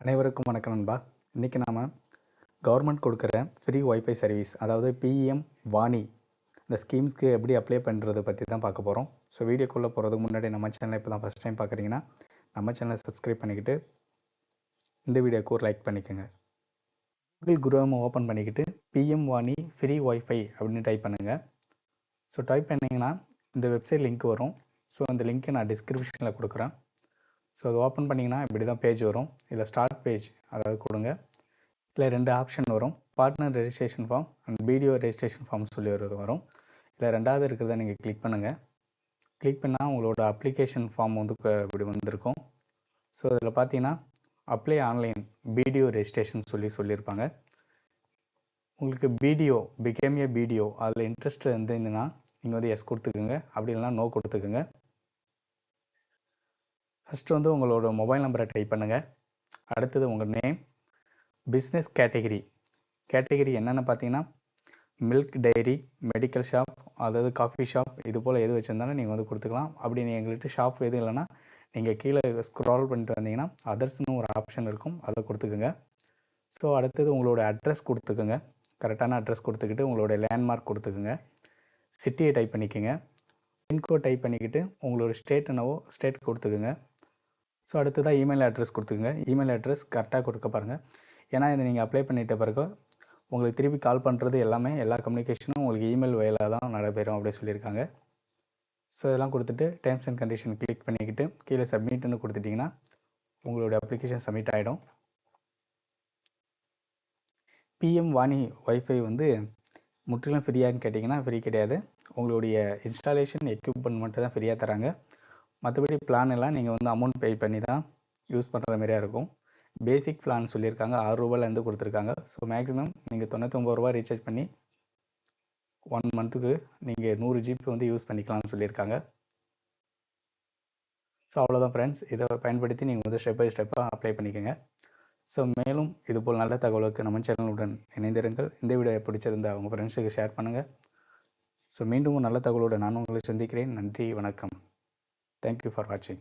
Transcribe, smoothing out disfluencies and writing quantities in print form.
அனைவருக்கும் வணக்கம் நண்பா. இன்றைக்கி நாம் கவர்மெண்ட் கொடுக்குற ஃப்ரீ ஒய்ஃபை சர்வீஸ், அதாவது பிஎம் வாணி, இந்த ஸ்கீம்ஸ்க்கு எப்படி அப்ளை பண்ணுறதை பற்றி தான் பார்க்க போகிறோம். ஸோ வீடியோக்குள்ளே போகிறதுக்கு முன்னாடி நம்ம சேனலை இப்போ தான் ஃபஸ்ட் டைம் பார்க்குறீங்கன்னா நம்ம சேனலை சப்ஸ்கிரைப் பண்ணிக்கிட்டு இந்த வீடியோக்கு ஒரு லைக் பண்ணிக்கோங்க. கூகுள் குரோமை ஓப்பன் பண்ணிக்கிட்டு பிஎம் வாணி ஃப்ரீ ஒய்ஃபை அப்படின்னு டைப் பண்ணுங்கள். ஸோ டைப் பண்ணிங்கன்னா இந்த வெப்சைட் லிங்க் வரும். ஸோ அந்த லிங்க்கை நான் டிஸ்கிரிப்ஷனில் கொடுக்குறேன். ஸோ அது ஓப்பன் பண்ணிங்கன்னா இப்படி தான் பேஜ் வரும். இதில் ஸ்டார்ட் பேஜ் அதாவது கொடுங்க. இல்லை 2 ஆப்ஷன் வரும். Partner registration form and video registration form சொல்லி வரும். இல்லை ரெண்டாவது இருக்கிறத நீங்கள் கிளிக் பண்ணுங்கள். கிளிக் பண்ணால் உங்களோட அப்ளிகேஷன் ஃபார்ம் வந்து இப்படி வந்திருக்கும். ஸோ இதில் பார்த்தீங்கன்னா அப்ளை ஆன்லைன் வீடியோ ரெஜிஸ்ட்ரேஷன் சொல்லியிருப்பாங்க. உங்களுக்கு வீடியோ பிகேம் ஏ வீடியோ அதில் இன்ட்ரெஸ்ட் இருந்ததுன்னா நீங்கள் வந்து எஸ் கொடுத்துக்குங்க, அப்படி இல்லைனா நோ கொடுத்துக்குங்க. ஃபஸ்ட்டு வந்து உங்களோட மொபைல் நம்பரை டைப் பண்ணுங்கள். அடுத்தது உங்கள் நேம், பிஸ்னஸ் கேட்டகிரி என்னென்னு பார்த்தீங்கன்னா மில்க் டைரி, மெடிக்கல் ஷாப், அதாவது காஃபி ஷாப், இது போல் எது வச்சுருந்தாலும் நீங்கள் வந்து கொடுத்துக்கலாம். அப்படி எங்கள்கிட்ட ஷாப் எதுவும் இல்லைன்னா நீங்கள் கீழே ஸ்க்ரால் பண்ணிட்டு வந்தீங்கன்னா அதர்ஸ்னு ஒரு ஆப்ஷன் இருக்கும், அதை கொடுத்துக்குங்க. ஸோ அடுத்தது உங்களோட அட்ரஸ் கொடுத்துக்குங்க. கரெக்டான அட்ரஸ் கொடுத்துக்கிட்டு உங்களோட லேண்ட்மார்க் கொடுத்துக்குங்க. சிட்டியை டைப் பண்ணிக்கோங்க. பின்கோட் டைப் பண்ணிக்கிட்டு உங்களோட ஸ்டேட் என்னவோ ஸ்டேட் கொடுத்துக்குங்க. ஸோ அடுத்ததாக இமெயில் அட்ரஸ் கொடுத்துக்குங்க. இமெயில் அட்ரஸ் கரெக்டாக கொடுக்க பாருங்கள். ஏன்னா இதை நீங்கள் அப்ளை பண்ணிட்ட பிறகு உங்களுக்கு திருப்பி கால் பண்ணுறது எல்லாமே எல்லா கம்யூனிகேஷனும் உங்களுக்கு இமெயில் வழியாக தான் நடைபெறும் அப்படின்னு சொல்லியிருக்காங்க. ஸோ இதெல்லாம் கொடுத்துட்டு டேர்ம்ஸ் அண்ட் கண்டிஷன் கிளிக் பண்ணிக்கிட்டு கீழே சப்மிட்னு கொடுத்துட்டிங்கன்னா உங்களுடைய அப்ளிகேஷன் சப்மிட் ஆகிடும். பிஎம் வாணி ஒய்ஃபை வந்து முற்றிலும் ஃப்ரீயான்னு கேட்டிங்கன்னா ஃப்ரீ கிடையாது. உங்களுடைய இன்ஸ்டாலேஷன் எக்யூப்மெண்ட் மட்டும் தான் ஃப்ரீயாக தராங்க. மற்றபடி பிளான் எல்லாம் நீங்கள் வந்து அமௌண்ட் பே பண்ணி தான் யூஸ் பண்ணுற மாதிரியாக இருக்கும். பேசிக் பிளான் சொல்லியிருக்காங்க, ₹6 கொடுத்துருக்காங்க. ஸோ மேக்ஸிமம் நீங்கள் ₹99 ரீசார்ஜ் பண்ணி 1 மந்த்துக்கு நீங்கள் 100 GB வந்து யூஸ் பண்ணிக்கலாம்னு சொல்லியிருக்காங்க. ஸோ அவ்வளோதான் ஃப்ரெண்ட்ஸ். இதை பயன்படுத்தி நீங்கள் வந்து ஸ்டெப் பை ஸ்டெப்பாக அப்ளை பண்ணிக்கோங்க. ஸோ மேலும் இதுபோல் நல்ல தகவலுக்கு நம்ம சேனலுடன் இணைந்திருங்கள். இந்த வீடியோ பிடிச்சிருந்தால் உங்கள் ஃப்ரெண்ட்ஸுக்கு ஷேர் பண்ணுங்கள். ஸோ மீண்டும் நல்ல தகவலோடு நான் உங்களை சந்திக்கிறேன். நன்றி, வணக்கம். Thank you for watching.